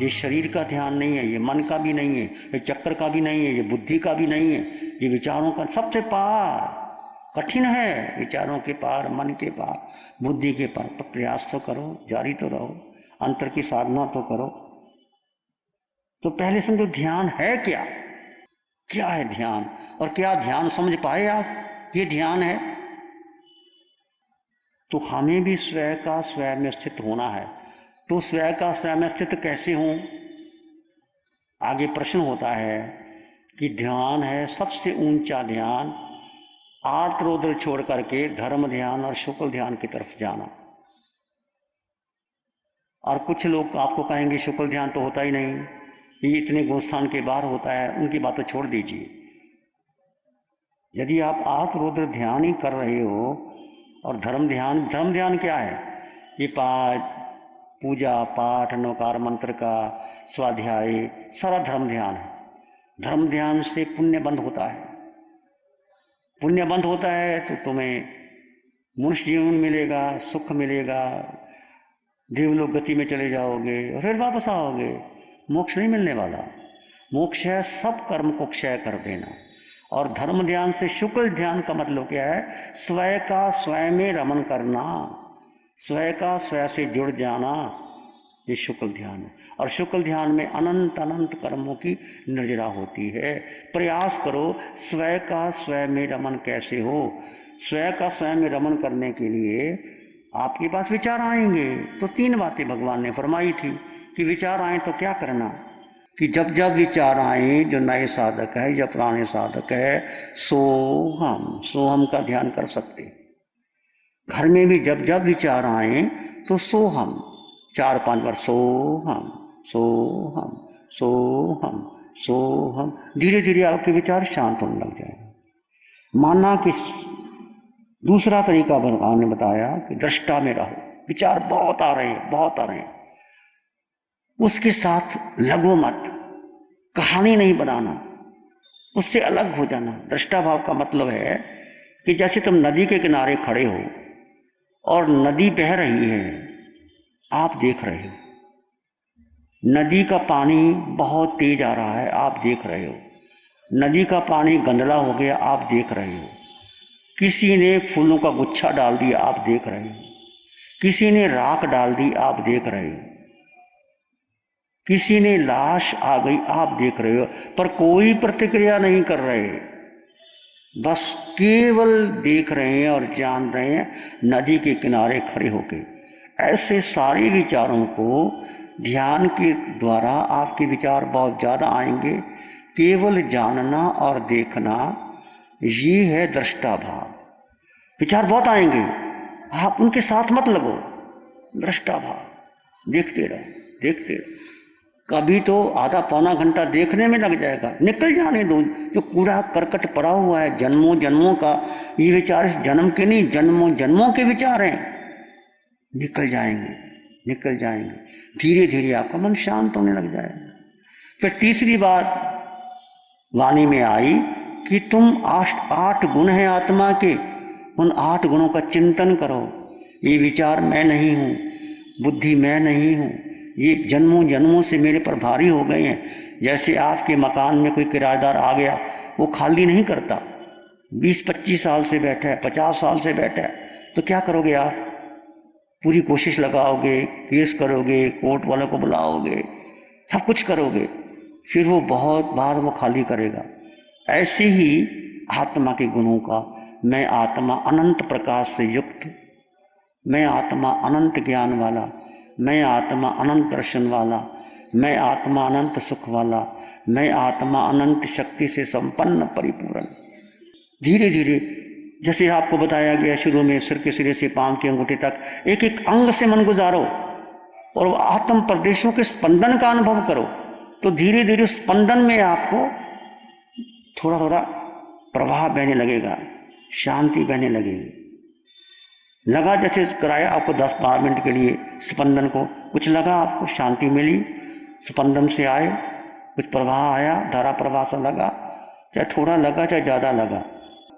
ये शरीर का ध्यान नहीं है, ये मन का भी नहीं है, ये चक्कर का भी नहीं है, ये बुद्धि का भी नहीं है, ये विचारों का सबसे पार। कठिन है, विचारों के पार, मन के पार, बुद्धि के पार। पर प्रयास तो करो, जारी तो रहो, अंतर की साधना तो करो। तो पहले समझो ध्यान है क्या, क्या है ध्यान, और क्या ध्यान समझ पाए आप ये ध्यान है। तो हमें भी स्वयं का स्वयं में स्थित होना है। तो स्वयं का स्वयं में स्थित कैसे हूं? आगे प्रश्न होता है कि ध्यान है सबसे ऊंचा ध्यान, आर्त रौद्र छोड़ करके धर्म ध्यान और शुक्ल ध्यान की तरफ जाना। और कुछ लोग आपको कहेंगे शुक्ल ध्यान तो होता ही नहीं, ये इतने गोस्थान के बाहर होता है, उनकी बातें छोड़ दीजिए। यदि आप आर्त रौद्र ध्यान ही कर रहे हो और धर्म ध्यान क्या है? ये पूजा पाठ, नौकार मंत्र का स्वाध्याय, सारा धर्म ध्यान है। धर्म ध्यान से पुण्य बंद होता है। पुण्य बंद होता है तो तुम्हें मनुष्य जीवन मिलेगा, सुख मिलेगा, देवलोक गति में चले जाओगे और फिर वापस आओगे। मोक्ष नहीं मिलने वाला। मोक्ष है सब कर्म को क्षय कर देना। और धर्म ध्यान से शुक्ल ध्यान का मतलब क्या है? स्वयं का स्वयं में रमन करना, स्वयं का स्वयं से जुड़ जाना, ये शुक्ल ध्यान है। और शुक्ल ध्यान में अनंत अनंत कर्मों की निर्जरा होती है। प्रयास करो स्वयं का स्वयं में रमन कैसे हो। स्वयं का स्वयं में रमन करने के लिए आपके पास विचार आएंगे। तो 3 बातें भगवान ने फरमाई थी कि विचार आए तो क्या करना, कि जब जब विचार आए, जो नए साधक है या पुराने साधक है, सोहम का ध्यान कर सकते। घर में भी जब जब विचार आए तो सोहम 4-5 बार, सोहम सोहम सोहम सोहम। धीरे धीरे आपके विचार शांत होने लग जाएंगे। माना कि दूसरा तरीका भगवान ने बताया कि दृष्टा में रहो। विचार बहुत आ रहे हैं, बहुत आ रहे हैं, उसके साथ लगो मत, कहानी नहीं बनाना, उससे अलग हो जाना। दृष्टा भाव का मतलब है कि जैसे तुम नदी के किनारे खड़े हो और नदी बह रही है, आप देख रहे हो, नदी का पानी बहुत तेज आ रहा है, आप देख रहे हो, नदी का पानी गंदला हो गया, आप देख रहे हो, किसी ने फूलों का गुच्छा डाल दिया, आप देख रहे हो, किसी ने राख डाल दी, आप देख रहे हो, किसी ने लाश आ गई, आप देख रहे हो, पर कोई प्रतिक्रिया नहीं कर रहे, बस केवल देख रहे हैं और जान रहे हैं नदी के किनारे खड़े होके। ऐसे सारे विचारों को ध्यान के द्वारा आपके विचार बहुत ज़्यादा आएंगे। केवल जानना और देखना, ये है दृष्टा भाव। विचार बहुत आएंगे, आप उनके साथ मत लगो, दृष्टा भाव, देखते रहो देखते रहो। कभी तो आधा पौना घंटा देखने में लग जाएगा, निकल जाने दो। जो कूड़ा करकट पड़ा हुआ है जन्मों जन्मों का, ये विचार इस जन्म के नहीं, जन्मों जन्मों के विचार हैं, निकल जाएंगे निकल जाएंगे। धीरे धीरे आपका मन शांत होने लग जाएगा। फिर तीसरी बात वाणी में आई कि तुम 8 गुण हैं आत्मा के, उन 8 गुणों का चिंतन करो। ये विचार मैं नहीं हूँ, बुद्धि मैं नहीं हूँ, ये जन्मों जन्मों से मेरे पर भारी हो गए हैं। जैसे आपके मकान में कोई किराएदार आ गया, वो खाली नहीं करता, 20-25 साल से बैठा है, 50 साल से बैठा है, तो क्या करोगे आप? पूरी कोशिश लगाओगे, केस करोगे, कोर्ट वालों को बुलाओगे, सब कुछ करोगे, फिर वो बहुत बार वो खाली करेगा। ऐसे ही आत्मा के गुणों का, मैं आत्मा अनंत प्रकाश से युक्त, मैं आत्मा अनंत ज्ञान वाला, मैं आत्मा अनंत दर्शन वाला, मैं आत्मा अनंत सुख वाला, मैं आत्मा अनंत शक्ति से संपन्न परिपूर्ण। धीरे धीरे जैसे आपको बताया गया शुरू में, सिर के सिरे से पांव के अंगूठे तक एक एक अंग से मन गुजारो और आत्म प्रदेशों के स्पंदन का अनुभव करो। तो धीरे धीरे स्पंदन में आपको थोड़ा थोड़ा प्रवाह बहने लगेगा, शांति बहने लगेगी। लगा जैसे कराया आपको 10-12 मिनट के लिए स्पंदन को, कुछ लगा आपको, शांति मिली, स्पंदन से आए, कुछ प्रवाह आया, धारा प्रवाह सा लगा, चाहे थोड़ा लगा चाहे ज़्यादा लगा,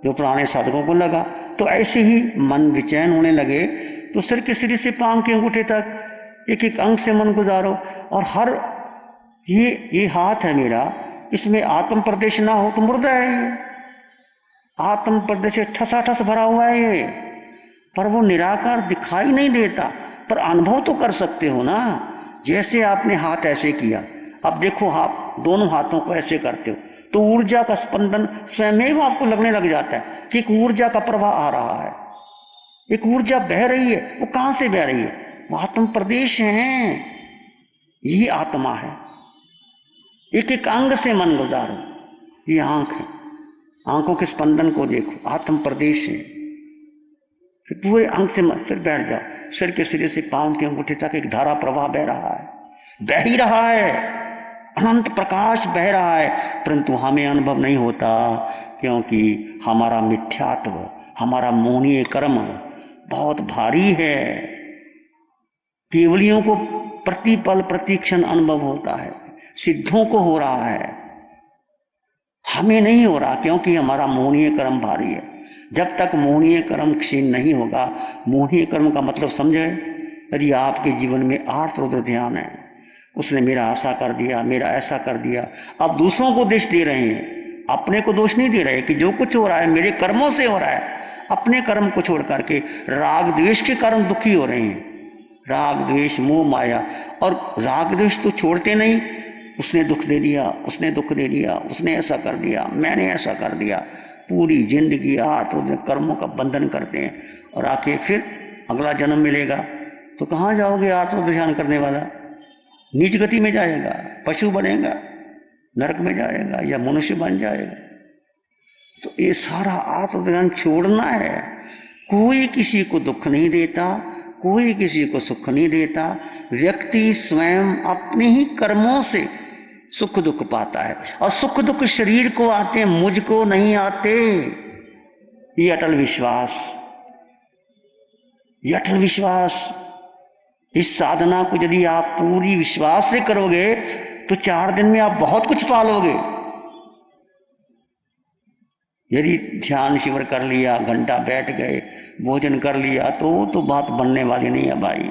जो पुराने साधकों को लगा। तो ऐसे ही मन विचैन होने लगे तो सिर के सिरे से पांव के अंगूठे तक एक एक अंग से मन गुजारो और हर ये हाथ है मेरा, इसमें आत्म प्रदेश ना हो तो मुर्दा है ये। आत्म प्रदेश ठसाठस भरा हुआ है ये, पर वो निराकार दिखाई नहीं देता, पर अनुभव तो कर सकते हो ना। जैसे आपने हाथ ऐसे किया, अब देखो आप दोनों हाथों को ऐसे करते हो तो ऊर्जा का स्पंदन स्वयं आपको लगने लग जाता है कि एक ऊर्जा का प्रवाह आ रहा है, एक ऊर्जा बह रही है। वो कहां से बह रही है? वो आत्म प्रदेश है, यही आत्मा है। एक एक अंग से मन गुजारो। ये आंख है, आंखों के स्पंदन को देखो, आत्म प्रदेश है। फिर पूरे अंग से मन, फिर बैठ जाओ, सिर के सिरे से पांव के अंगूठे तक एक धारा प्रवाह बह रहा है, बह ही रहा है, अनंत प्रकाश बह रहा है, परंतु हमें अनुभव नहीं होता, क्योंकि हमारा मिथ्यात्व, हमारा मोहनीय कर्म बहुत भारी है। केवलियों को प्रतिपल प्रतिक्षण अनुभव होता है, सिद्धों को हो रहा है, हमें नहीं हो रहा, क्योंकि हमारा मोहनीय कर्म भारी है। जब तक मोहनीय कर्म क्षीण नहीं होगा, मोहनीय कर्म का मतलब समझे, यदि आपके जीवन में आर्त रुद्र ध्यान है, उसने मेरा ऐसा कर दिया, मेरा ऐसा कर दिया, अब दूसरों को दोष दे रहे हैं, अपने को दोष नहीं दे रहे कि जो कुछ हो रहा है मेरे कर्मों से हो रहा है। अपने कर्म को छोड़ करके राग द्वेष के कारण दुखी हो रहे हैं, राग द्वेष मोह माया, और राग द्वेष तो छोड़ते नहीं, उसने दुख दे दिया, उसने दुख दे दिया, उसने ऐसा कर दिया, मैंने ऐसा कर दिया, पूरी जिंदगी आठ कर्मों का बंधन करते हैं, और आके फिर अगला जन्म मिलेगा तो कहाँ जाओगे? आत्म ध्यान करने वाला नीच गति में जाएगा, पशु बनेगा, नरक में जाएगा, या मनुष्य बन जाएगा। तो ये सारा आत्मज्ञान छोड़ना है। कोई किसी को दुख नहीं देता, कोई किसी को सुख नहीं देता, व्यक्ति स्वयं अपने ही कर्मों से सुख दुख पाता है, और सुख दुख शरीर को आते हैं, मुझको नहीं आते। ये अटल विश्वास, ये अटल विश्वास, इस साधना को यदि आप पूरी विश्वास से करोगे तो 4 दिन में आप बहुत कुछ पालोगे। यदि ध्यान शिविर कर लिया, घंटा बैठ गए, भोजन कर लिया, तो बात बनने वाली नहीं है भाई।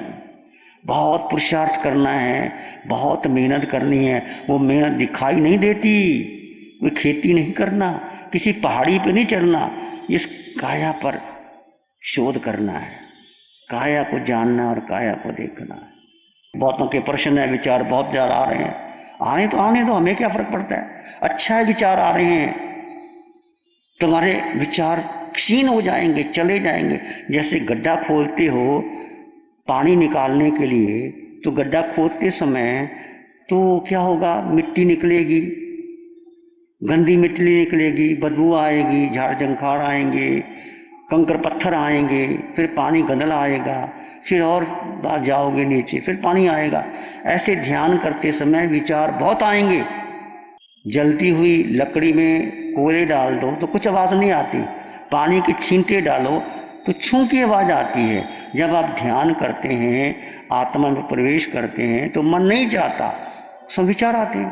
बहुत पुरुषार्थ करना है, बहुत मेहनत करनी है। वो मेहनत दिखाई नहीं देती, कोई खेती नहीं करना, किसी पहाड़ी पे नहीं चढ़ना, इस काया पर शोध करना है, काया को जानना और काया को देखना है। बहुतों के प्रश्न है, विचार बहुत ज़्यादा आ रहे हैं, आने तो हमें क्या फर्क पड़ता है? अच्छा है विचार आ रहे हैं, तुम्हारे विचार क्षीण हो जाएंगे, चले जाएंगे। जैसे गड्ढा खोदते हो पानी निकालने के लिए, तो गड्ढा खोदते समय तो क्या होगा? मिट्टी निकलेगी, गंदी मिट्टी निकलेगी, बदबू आएगी, झाड़ जंखाड़ आएंगे, कंकर पत्थर आएंगे, फिर पानी गंदला आएगा, फिर और जाओगे नीचे, फिर पानी आएगा। ऐसे ध्यान करते समय विचार बहुत आएंगे। जलती हुई लकड़ी में कोयले डाल दो तो कुछ आवाज़ नहीं आती, पानी के छींटे डालो तो छू की आवाज़ आती है। जब आप ध्यान करते हैं, आत्मा में प्रवेश करते हैं, तो मन नहीं चाहता, सब विचार आते हैं।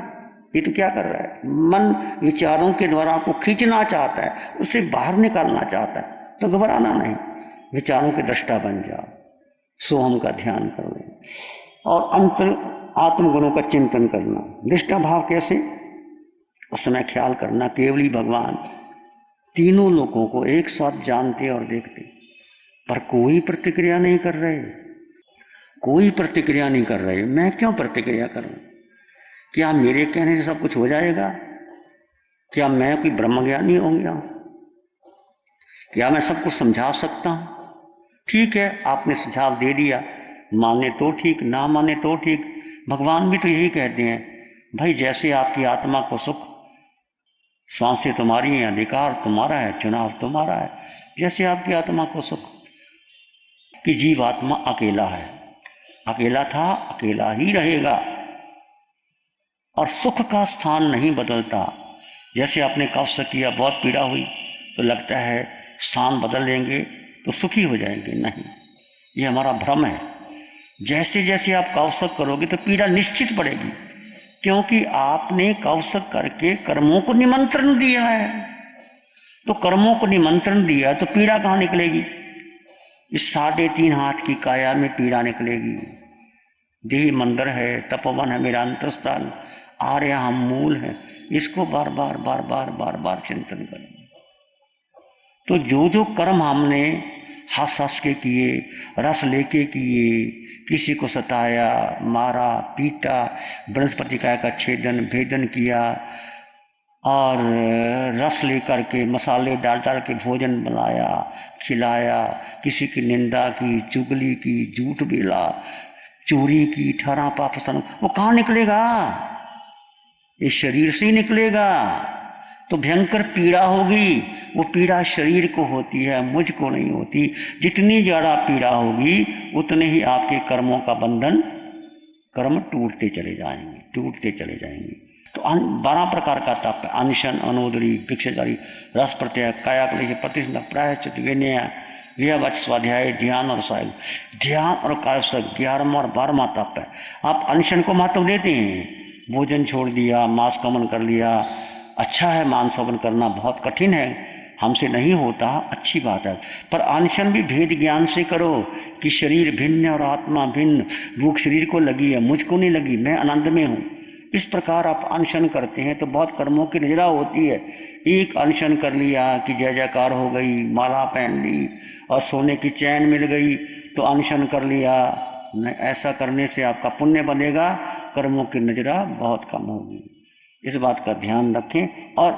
ये तो क्या कर रहा है? मन विचारों के द्वारा आपको खींचना चाहता है, उससे बाहर निकालना चाहता है। तो घबराना नहीं, विचारों के दृष्टा बन जाओ, सोहम का ध्यान करो, और अंतर आत्मगुणों का चिंतन करना। दृष्टा भाव कैसे? उस समय ख्याल करना केवली भगवान तीनों लोगों को एक साथ जानते और देखते, पर कोई प्रतिक्रिया नहीं कर रहे, कोई प्रतिक्रिया नहीं कर रहे। मैं क्यों प्रतिक्रिया करूं? क्या मेरे कहने से सब कुछ हो जाएगा? क्या मैं कोई ब्रह्मज्ञानी हो गया? क्या मैं सबको समझा सकता हूं? ठीक है, आपने सुझाव दे दिया, माने तो ठीक, ना माने तो ठीक। भगवान भी तो यही कहते हैं, भाई जैसे आपकी आत्मा को सुख, सांसें तुम्हारी हैं, अधिकार तुम्हारा है, चुनाव तुम्हारा है, जैसे आपकी आत्मा को सुख। कि जीव आत्मा अकेला है, अकेला था, अकेला ही रहेगा, और सुख का स्थान नहीं बदलता। जैसे आपने कब्ज किया, बहुत पीड़ा हुई, तो लगता है स्थान बदल लेंगे तो सुखी हो जाएंगे, नहीं, ये हमारा भ्रम है। जैसे जैसे आप कौशक करोगे तो पीड़ा निश्चित पड़ेगी, क्योंकि आपने कौशक करके कर्मों को निमंत्रण दिया है। तो कर्मों को निमंत्रण दिया तो पीड़ा कहाँ निकलेगी? इस 3.5 हाथ की काया में पीड़ा निकलेगी। देह मंदिर है, तपोवन है मेरा अंतरस्थल, आर्य हम मूल हैं, इसको बार बार बार बार बार बार चिंतन करें। तो जो जो कर्म हमने हंस हंस के किए, रस लेके किए, किसी को सताया, मारा, पीटा, बृहस्पतिकाय का छेदन भेदन किया, और रस लेकर के मसाले डाल डाल के भोजन बनाया, खिलाया, किसी की निंदा की, चुगली की, झूठ बोला, चोरी की, 18 पाप सन, वो कहाँ निकलेगा? इस शरीर से ही निकलेगा। तो भयंकर पीड़ा होगी, वो पीड़ा शरीर को होती है, मुझको नहीं होती। जितनी ज़्यादा पीड़ा होगी उतने ही आपके कर्मों का बंधन, कर्म टूटते चले जाएंगे, टूटते चले जाएंगे। तो 12 प्रकार का तप है, अनशन, अनोदरी, भिक्षाचारी, रस प्रत्यय, कायाक्लेश, प्रतिष्ठा, प्रायश्चित, विनय, व्यवच, स्वाध्याय, ध्यान और साइल। ध्यान और कायसक 11वां और 12वां तप है। आप अनशन को महत्व देते हैं, भोजन छोड़ दिया, मांस कमन कर लिया, अच्छा है, मांस कमन करना बहुत कठिन है, हमसे नहीं होता, अच्छी बात है, पर अनशन भी भेद ज्ञान से करो कि शरीर भिन्न और आत्मा भिन्न। भूख शरीर को लगी है, मुझको नहीं लगी, मैं आनंद में हूँ। इस प्रकार आप अनशन करते हैं तो बहुत कर्मों की निजरा होती है। एक अनशन कर लिया कि जय जयकार हो गई, माला पहन ली और सोने की चैन मिल गई, तो अनशन कर लिया, ऐसा करने से आपका पुण्य बनेगा, कर्मों की निजरा बहुत कम होगी। इस बात का ध्यान रखें। और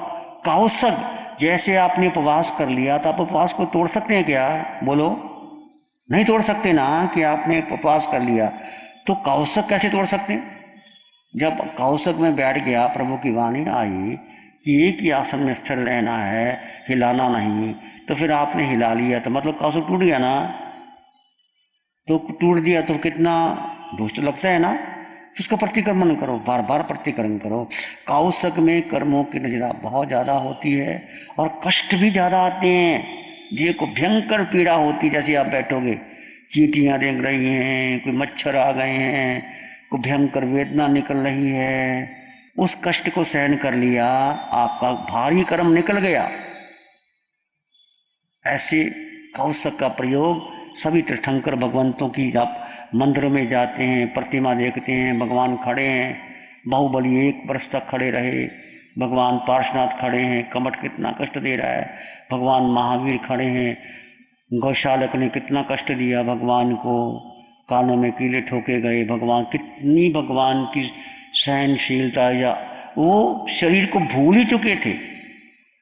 कौशक, जैसे आपने उपवास कर लिया तो आप उपवास को तोड़ सकते हैं क्या? बोलो, नहीं तोड़ सकते ना। कि आपने उपवास कर लिया तो कौशक कैसे तोड़ सकते हैं? जब कौशक में बैठ गया, प्रभु की वाणी आई कि एक ही आसन में स्थिर रहना है, हिलाना नहीं, तो फिर आपने हिला लिया तो मतलब कौशक टूट गया ना। तो टूट दिया तो कितना दुष्ट लगता है ना। उसका प्रतिक्रमण करो, बार बार प्रतिक्रमण करो। कौशक में कर्मों की नजरा बहुत ज़्यादा होती है और कष्ट भी ज़्यादा आते हैं। ये को भयंकर पीड़ा होती, जैसे आप बैठोगे, चींटियाँ रेंग रही हैं, कोई मच्छर आ गए हैं, कोई भयंकर वेदना निकल रही है, उस कष्ट को सहन कर लिया, आपका भारी कर्म निकल गया। ऐसे कौशक का प्रयोग सभी तीर्थंकर भगवंतों की, आप मंदिरों में जाते हैं, प्रतिमा देखते हैं, भगवान खड़े हैं, बाहुबली 1 वर्ष तक खड़े रहे, भगवान पार्श्वनाथ खड़े हैं, कमठ कितना कष्ट दे रहा है, भगवान महावीर खड़े हैं, गौशालक ने कितना कष्ट दिया भगवान को, कानों में कीले ठोके गए, भगवान कितनी, भगवान की सहनशीलता, या वो शरीर को भूल ही चुके थे,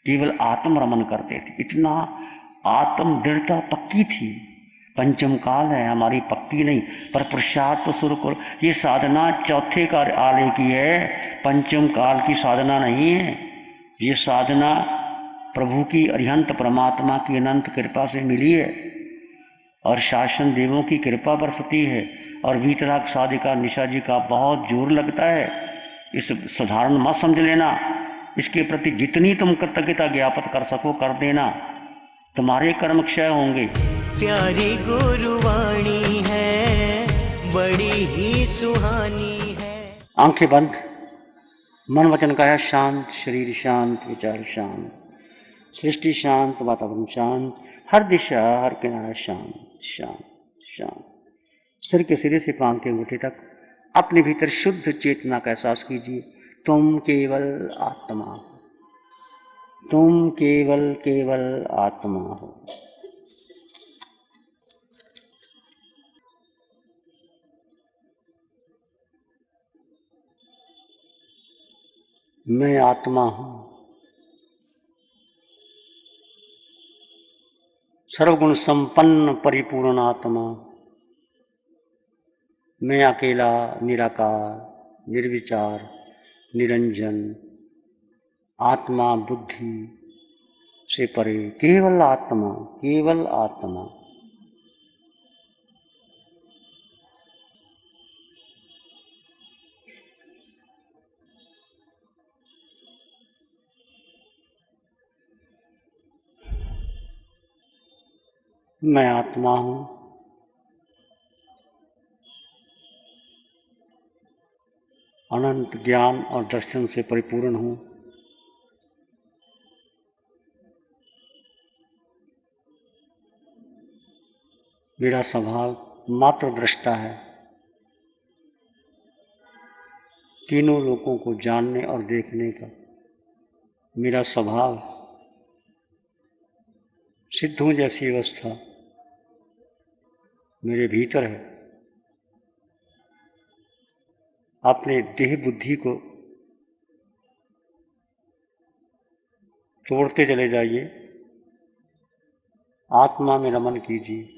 केवल आत्म रमन करते थे, इतना आत्म दृढ़ता पक्की थी। पंचम काल है हमारी, पक्की नहीं, पर पुरुषार्थ तो शुरू करो। ये साधना चौथे का आले की है, पंचम काल की साधना नहीं है। ये साधना प्रभु की अरिहंत परमात्मा की अनंत कृपा से मिली है और शासन देवों की कृपा बरसती है। और वीतराग साधिका निशा जी का बहुत जोर लगता है, इस साधारण मत समझ लेना। इसके प्रति जितनी तुम कृतज्ञता ज्ञापित कर सको कर देना, तुम्हारे कर्म क्षय होंगे। प्यारी गुरुवाणी है, बड़ी ही सुहानी है। आंखें बंद, मन वचन काया शांत, शरीर शांत, विचार शांत, सृष्टि शांत, वातावरण शांत, हर दिशा हर किनारा शांत शांत शांत। सिर के सिरे से पांव के अंगूठे तक अपने भीतर शुद्ध चेतना का एहसास कीजिए। तुम केवल आत्मा हो, तुम केवल केवल आत्मा हो। मैं आत्मा हूं, सर्वगुण संपन्न परिपूर्ण आत्मा। मैं अकेला, निराकार, निर्विचार, निरंजन, आत्मा बुद्धि से परे, केवल आत्मा, केवल आत्मा। मैं आत्मा हूं, अनंत ज्ञान और दर्शन से परिपूर्ण हूं। मेरा स्वभाव मात्र दृष्टा है। तीनों लोगों को जानने और देखने का मेरा स्वभाव, सिद्धों जैसी अवस्था मेरे भीतर है। अपने देह बुद्धि को तोड़ते चले जाइए, आत्मा में रमन कीजिए,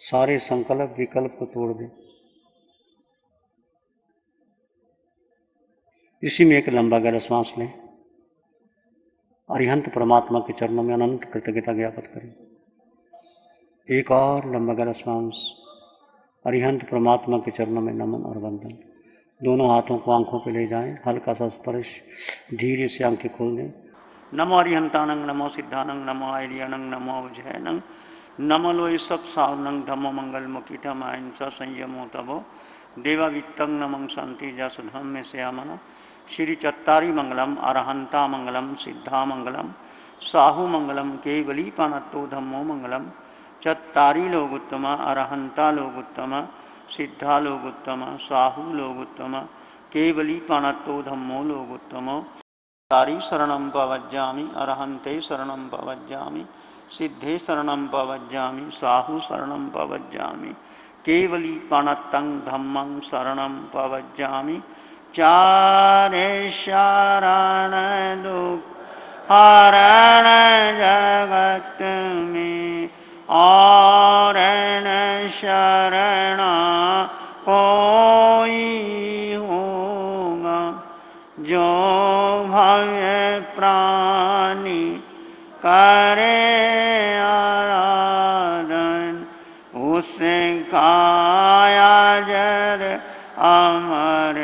सारे संकल्प विकल्प को तोड़ दें। इसी में एक लंबा गहरा सांस लें, अरिहंत परमात्मा के चरणों में अनंत कृतज्ञता ज्ञापित करें। एक और लंबा गहरा सांस, अरिहंत परमात्मा के चरणों में नमन और वंदन। दोनों हाथों को आंखों पे ले जाएं, हल्का सा स्पर्श, धीरे से आंखें खोल दें। नमो अरिहंतानंग, नमो सिद्धानंग, नमो आर्यानंग, नमो उज्जैनंग, नमो लोय सत्सावनंग, धम्मो मंगल मुकितम अहिंसा संयमो तभो देवावित्तं नमं शांति जसधम में श्यामन। श्री चत्तारी मंगलम, अरहंता मंगलम, सिद्धा मंगलम, साहू मंगलम, केवली पानत्तो धम्मो मंगलम। चत्तारी लोगुत्तम, अरहंता लोगुत्तम, सिद्धा लोगुत्तम, साहू लोगुत्तम, केवली पानत्तो धम्मो लोगुत्तम। चत्तारी शरणं पवज्जामि, अरहंते शरणं पवज्जामि, सिद्धे शरणं पवज्जामि, साहू शरणं पवज्जामि, केवली पाणत्तं धम्मं शरणं पवज्जामि। चारे शरण दुख हरण जगत में, और न शरण कोई होगा। जो भव्य प्राणी करे आराधन, उसका अजर अमर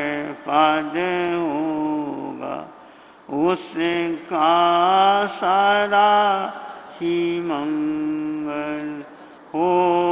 पद होगा। उसका सदा ही मंगल हो।